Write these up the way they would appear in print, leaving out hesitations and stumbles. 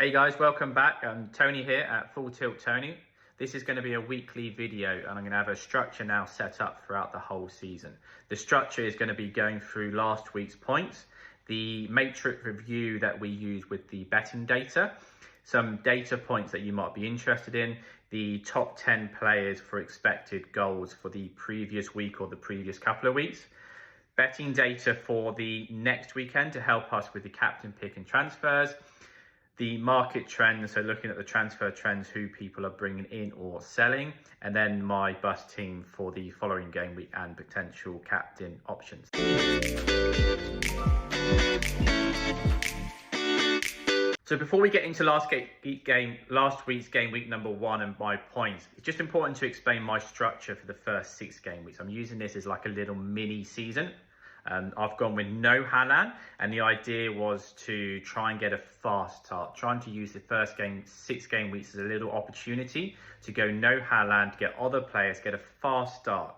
Hey guys, welcome back. Tony here at Full Tilt Tony. This is going to be a weekly video and I'm going to have a structure now set up throughout the whole season. The structure is going to be going through last week's points, the matrix review that we use with the betting data, some data points that you might be interested in, the top 10 players for expected goals for the previous week or the previous couple of weeks, betting data for the next weekend to help us with the captain pick and transfers, the market trends, so looking at the transfer trends, who people are bringing in or selling, and then my bus team for the following game week and potential captain options. So before we get into last week's game week number 1 and my points, it's just important to explain my structure for the first 6 game weeks. I'm using this as like a little mini season. I've gone with no Haaland, and the idea was to try and get a fast start, trying to use the first 6 game weeks as a little opportunity to go no Haaland, get other players, get a fast start.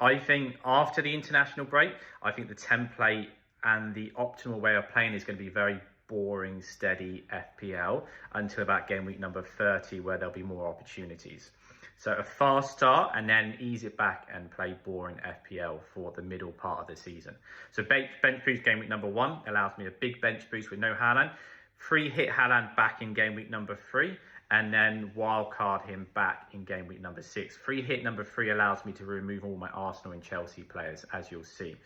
I think after the international break, I think the template and the optimal way of playing is going to be very boring, steady FPL until about game week number 30, where there'll be more opportunities. So a fast start and then ease it back and play boring FPL for the middle part of the season. So bench boost game week number 1 allows me a big bench boost with no Haaland. Free hit Haaland back in game week number 3 and then wildcard him back in game week number 6. Free hit number 3 allows me to remove all my Arsenal and Chelsea players, as you'll see.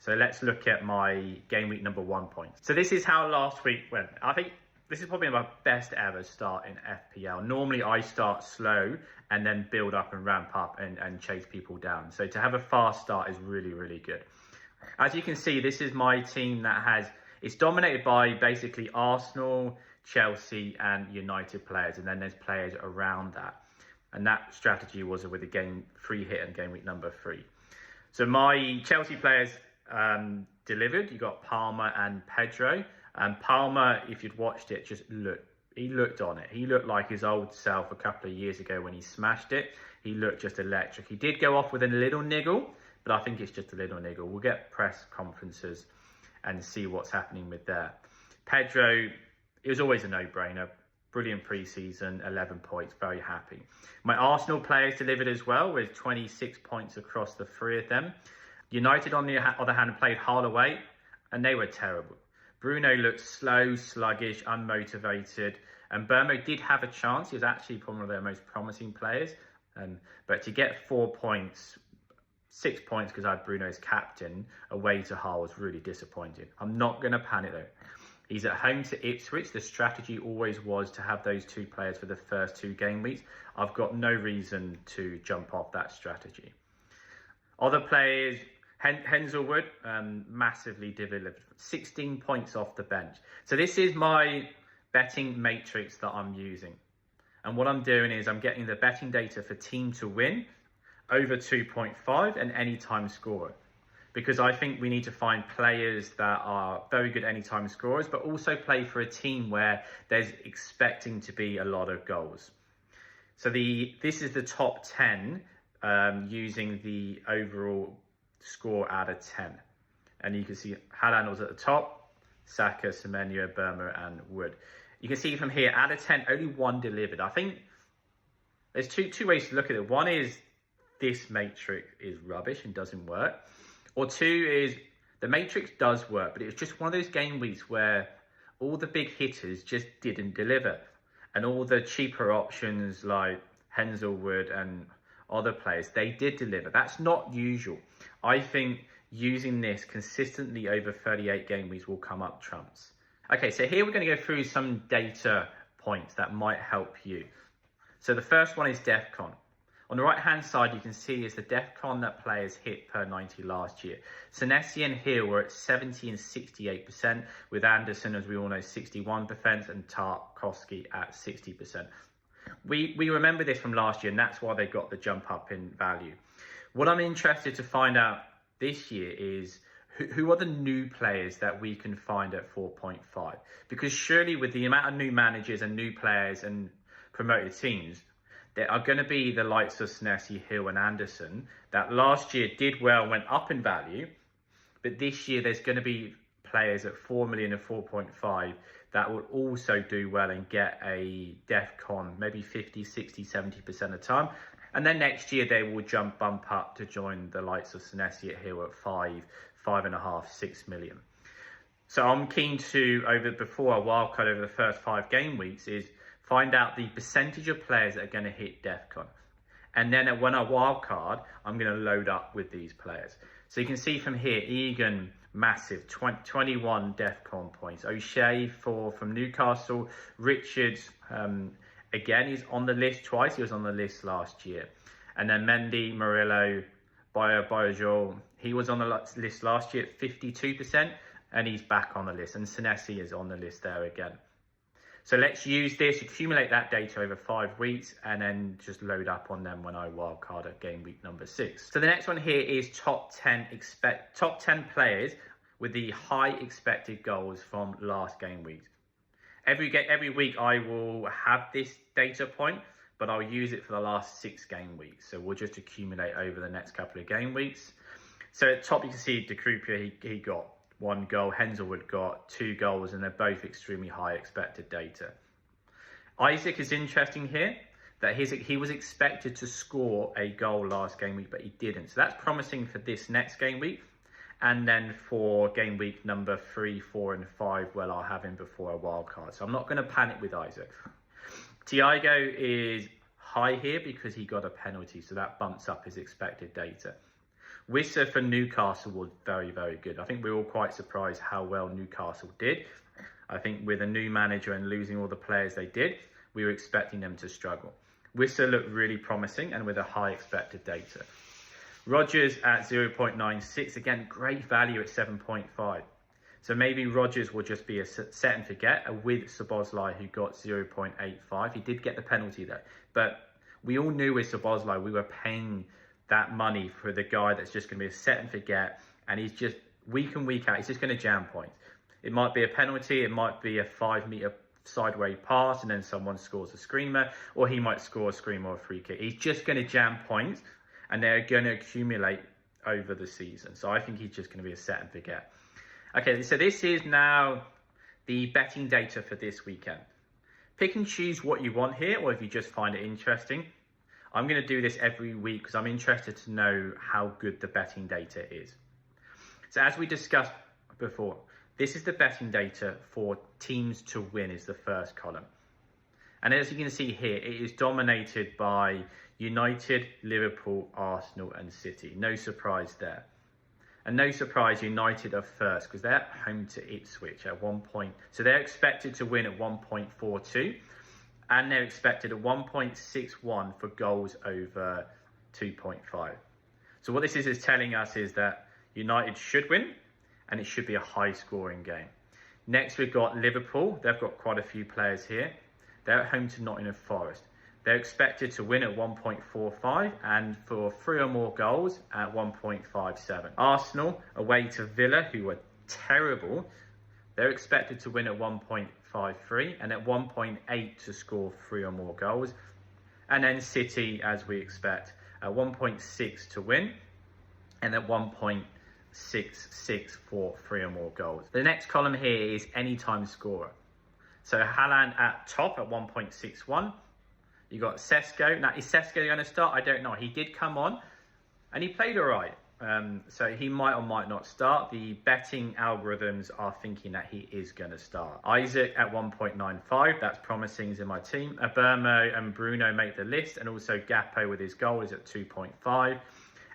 So let's look at my game week number 1 points. So this is how last week went. I think this is probably my best ever start in FPL. Normally I start slow and then build up and ramp up and chase people down. So to have a fast start is really, really good. As you can see, this is my team it's dominated by basically Arsenal, Chelsea and United players. And then there's players around that. And that strategy was with the free hit in game week number 3. So my Chelsea players delivered. You got Palmer and Pedro. Palmer, if you'd watched it, he looked on it. He looked like his old self a couple of years ago when he smashed it. He looked just electric. He did go off with a little niggle, but I think it's just a little niggle. We'll get press conferences and see what's happening with that. Pedro, it was always a no-brainer. Brilliant pre-season, 11 points, very happy. My Arsenal players delivered as well with 26 points across the 3 of them. United, on the other hand, played hard away and they were terrible. Bruno looked slow, sluggish, unmotivated, and Burmo did have a chance. He was actually probably one of their most promising players. But to get 4 points, 6 points because I had Bruno as captain, away to Hull was really disappointing. I'm not going to panic though. He's at home to Ipswich. The strategy always was to have those 2 players for the first 2 game weeks. I've got no reason to jump off that strategy. Other players, Henselwood massively delivered 16 points off the bench. So this is my betting matrix that I'm using. And what I'm doing is I'm getting the betting data for team to win, over 2.5 and anytime scorer. Because I think we need to find players that are very good anytime scorers, but also play for a team where there's expecting to be a lot of goals. So this is the top 10 using the overall score out of 10, and you can see Haaland was at the top, Saka, Semenyo, Burma and Wood. You can see from here, out of 10 only 1 delivered. I think there's two ways to look at it. One is this matrix is rubbish and doesn't work, or 2 is the matrix does work, but it's just one of those game weeks where all the big hitters just didn't deliver, and all the cheaper options like Henselwood and other players, they did deliver. That's not usual. I think using this consistently over 38 game weeks will come up trumps. Okay, so here we're going to go through some data points that might help you. So the first one is DEFCON. On the right hand side, you can see is the DEFCON that players hit per 90 last year. Senesi and Hill were at 70 and 68%, with Anderson, as we all know, 61%, and Tarkowski at 60%. We remember this from last year, and that's why they got the jump up in value. What I'm interested to find out this year is who are the new players that we can find at 4.5? Because surely with the amount of new managers and new players and promoted teams, there are going to be the likes of Senesi, Hill and Anderson that last year did well, went up in value. But this year there's going to be players at 4 million and 4.5 that will also do well and get a DEFCON maybe 50, 60, 70% of the time. And then next year they will bump up to join the likes of Senesi at here at 5, 5.5, 6 million. So I'm keen to, before a wildcard over the first 5 game weeks, is find out the percentage of players that are going to hit DEFCON. And then when I wildcard, I'm going to load up with these players. So you can see from here, Egan, massive, 21 DEFCON points. O'Shea from Newcastle. Richards, again, he's on the list twice. He was on the list last year. And then Mendy, Murillo, Bajol, he was on the list last year at 52%, and he's back on the list. And Senesi is on the list there again. So let's use this, accumulate that data over 5 weeks, and then just load up on them when I wildcard at game week number 6. So the next one here is top 10 players with the high expected goals from last game weeks. Every week I will have this data point, but I'll use it for the last 6 game weeks. So we'll just accumulate over the next couple of game weeks. So at top you can see De Croupier, he got 1 goal, Henselwood got 2 goals, and they're both extremely high expected data. Isaac is interesting here, that he was expected to score a goal last game week, but he didn't. So that's promising for this next game week. And then for game week number 3, 4, and 5, well, I'll have him before a wild card. So I'm not going to panic with Isaac. Thiago is high here because he got a penalty, so that bumps up his expected data. Wissa for Newcastle was very, very good. I think we were all quite surprised how well Newcastle did. I think with a new manager and losing all the players they did, we were expecting them to struggle. Wissa looked really promising and with a high expected data. Rodgers at 0.96, again, great value at 7.5. So maybe Rodgers will just be a set and forget with Szoboszlai, who got 0.85. He did get the penalty though, but we all knew with Szoboszlai we were paying that money for the guy that's just going to be a set and forget, and he's just week in, week out, he's just going to jam points. It might be a penalty, it might be a 5-meter sideways pass and then someone scores a screamer, or he might score a screamer or a free kick. He's just going to jam points, and they're going to accumulate over the season. So I think he's just going to be a set and forget. Okay, so this is now the betting data for this weekend. Pick and choose what you want here, or if you just find it interesting. I'm going to do this every week because I'm interested to know how good the betting data is. So as we discussed before, this is the betting data for teams to win is the first column. And as you can see here, it is dominated by United, Liverpool, Arsenal and City. No surprise there. And no surprise, United are first because they're home to Ipswich at 1 point. So they're expected to win at 1.42. And they're expected at 1.61 for goals over 2.5. So what this is telling us is that United should win, and it should be a high-scoring game. Next, we've got Liverpool. They've got quite a few players here. They're at home to Nottingham Forest. They're expected to win at 1.45 and for 3 or more goals at 1.57. Arsenal, away to Villa, who are terrible. They're expected to win at 1.53 and at 1.8 to score 3 or more goals. And then City, as we expect, at 1.6 to win and at 1.66 for 3 or more goals. The next column here is anytime scorer. So Haaland at top at 1.61. You got Sesko. Now, is Sesko going to start? I don't know. He did come on and he played all right. So he might or might not start. The betting algorithms are thinking that he is going to start. Isaac at 1.95. That's promising. He's in my team. Abermo and Bruno make the list. And also Gakpo with his goal is at 2.5.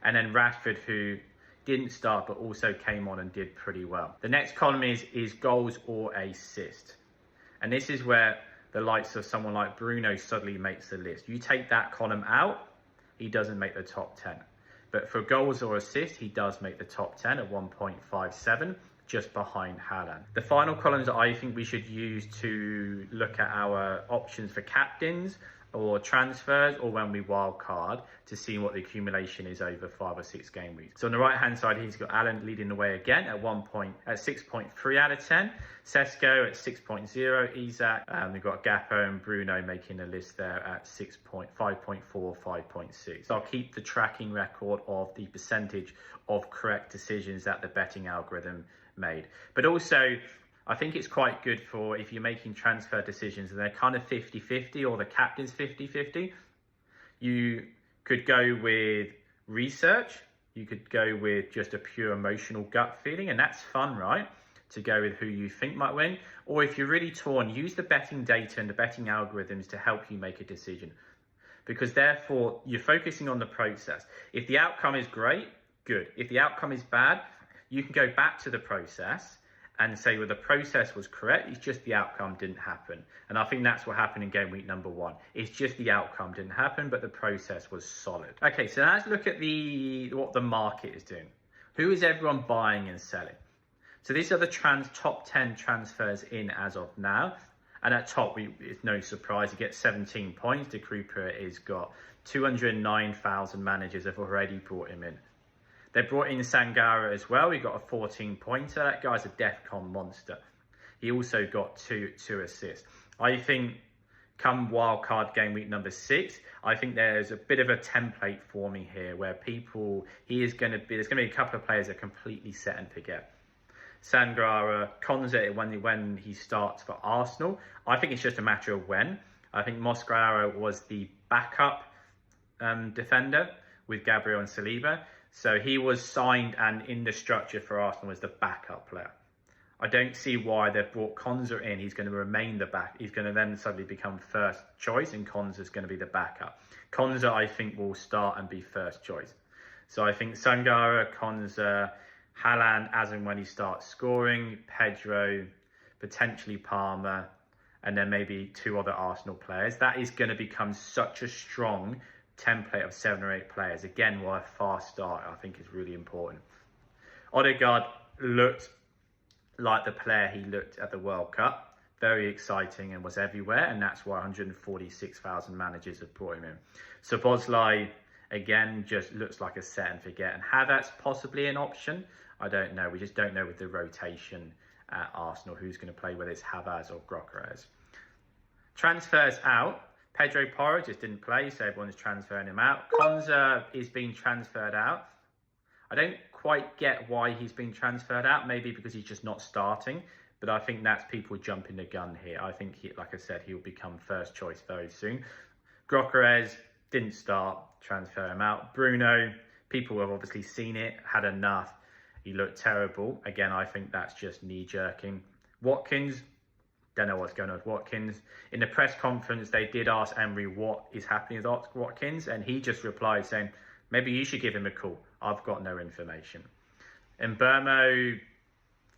And then Rashford, who didn't start but also came on and did pretty well. The next column is goals or assist. And this is where the likes of someone like Bruno suddenly makes the list. You take that column out, he doesn't make the top 10. But for goals or assists, he does make the top 10 at 1.57, just behind Haaland. The final columns I think we should use to look at our options for captains or transfers, or when we wild card to see what the accumulation is over 5 or 6 game weeks. So on the right hand side, he's got Alan leading the way again at 6.3 out of 10. Sesko at 6.0, Isak, we've got Gakpo and Bruno making a list there at 5.4, 5.6. So I'll keep the tracking record of the percentage of correct decisions that the betting algorithm made. But also, I think it's quite good for if you're making transfer decisions and they're kind of 50-50 or the captain's 50-50. You could go with research. You could go with just a pure emotional gut feeling, and that's fun, right? To go with who you think might win. Or if you're really torn, use the betting data and the betting algorithms to help you make a decision. Because therefore, you're focusing on the process. If the outcome is great, good. If the outcome is bad, you can go back to the process and say, well, the process was correct, it's just the outcome didn't happen. And I think that's what happened in game week number 1. It's just the outcome didn't happen, but the process was solid. Okay, so now let's look at what the market is doing. Who is everyone buying and selling? So these are the top 10 transfers in as of now. And at top, it's no surprise, you get 17 points. De Kruger has got 209,000 managers have already brought him in. They brought in Sangara as well. He got a 14-pointer. That guy's a DEFCON monster. He also got two assists. I think come wildcard game week number 6, I think there's a bit of a template forming here where there's going to be a couple of players that are completely set and forget. Sangara, Konza when he starts for Arsenal. I think it's just a matter of when. I think Mosquera was the backup defender with Gabriel and Saliba. So he was signed and in the structure for Arsenal as the backup player. I don't see why they've brought Konza in. He's going to remain the back. He's going to then suddenly become first choice and Konza's going to be the backup. Konza, I think, will start and be first choice. So I think Sangara, Konza, Haaland as and when he starts scoring, Pedro, potentially Palmer, and then maybe 2 other Arsenal players. That is going to become such a strong template of 7 or 8 players. Again, why a fast start I think is really important. Odegaard looked like the player he looked at the World Cup. Very exciting and was everywhere, and that's why 146,000 managers have brought him in. So Bosley, again, just looks like a set and forget. And Havertz possibly an option. I don't know. We just don't know with the rotation at Arsenal who's going to play, whether it's Havertz or Gyökeres. Transfers out. Pedro Porro just didn't play, so everyone's transferring him out. Konza is being transferred out. I don't quite get why he's being transferred out. Maybe because he's just not starting. But I think that's people jumping the gun here. I think, like I said, he'll become first choice very soon. Gyökeres didn't start, transfer him out. Bruno, people have obviously seen it, had enough. He looked terrible. Again, I think that's just knee-jerking. Watkins, don't know what's going on with Watkins. In the press conference, they did ask Emery what is happening with Watkins, and he just replied saying, maybe you should give him a call. I've got no information. And Burmo,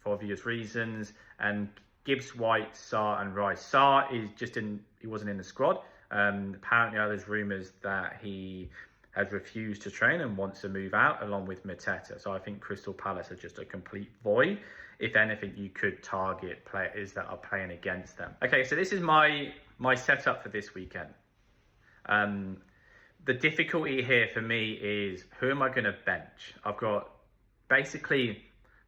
for obvious reasons, and Gibbs, White, Sarr and Rice. Sarr he wasn't in the squad. Apparently there's rumours that he has refused to train and wants to move out along with Mateta. So I think Crystal Palace are just a complete void. If anything, you could target players that are playing against them. Okay, so this is my setup for this weekend. The difficulty here for me is who am I going to bench? I've got basically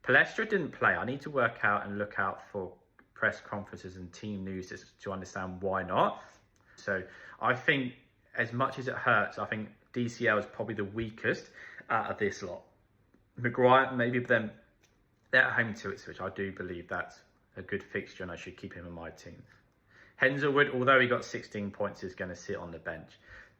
Palestra didn't play. I need to work out and look out for press conferences and team news to understand why not. So I think as much as it hurts, I think DCL is probably the weakest out of this lot. Maguire, maybe, but then they're at home to Ipswich. I do believe that's a good fixture and I should keep him in my team. Henselwood, although he got 16 points, is going to sit on the bench.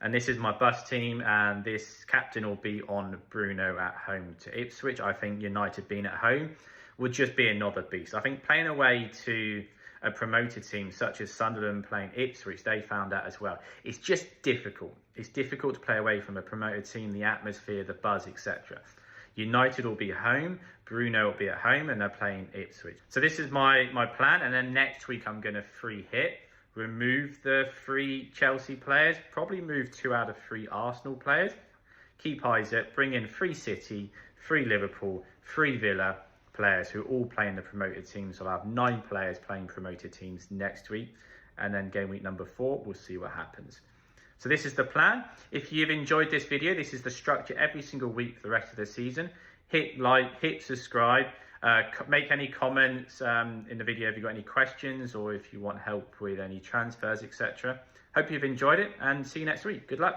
And this is my bus team, and this captain will be on Bruno at home to Ipswich. I think United being at home would just be another beast. I think playing away to a promoted team such as Sunderland playing Ipswich, they found out as well. It's just difficult. It's difficult to play away from a promoted team, the atmosphere, the buzz, etc. United will be home, Bruno will be at home, and they're playing Ipswich. So this is my plan, and then next week I'm going to free hit, remove the 3 Chelsea players, probably move 2 out of 3 Arsenal players, keep Isaac, bring in 3 City, 3 Liverpool, 3 Villa players who all play in the promoted teams. So I'll have 9 players playing promoted teams next week, and then game week number 4, we'll see what happens. So this is the plan. If you've enjoyed this video, this is the structure every single week for the rest of the season. Hit like, hit subscribe, make any comments in the video if you've got any questions or if you want help with any transfers, etc. Hope you've enjoyed it and see you next week. Good luck.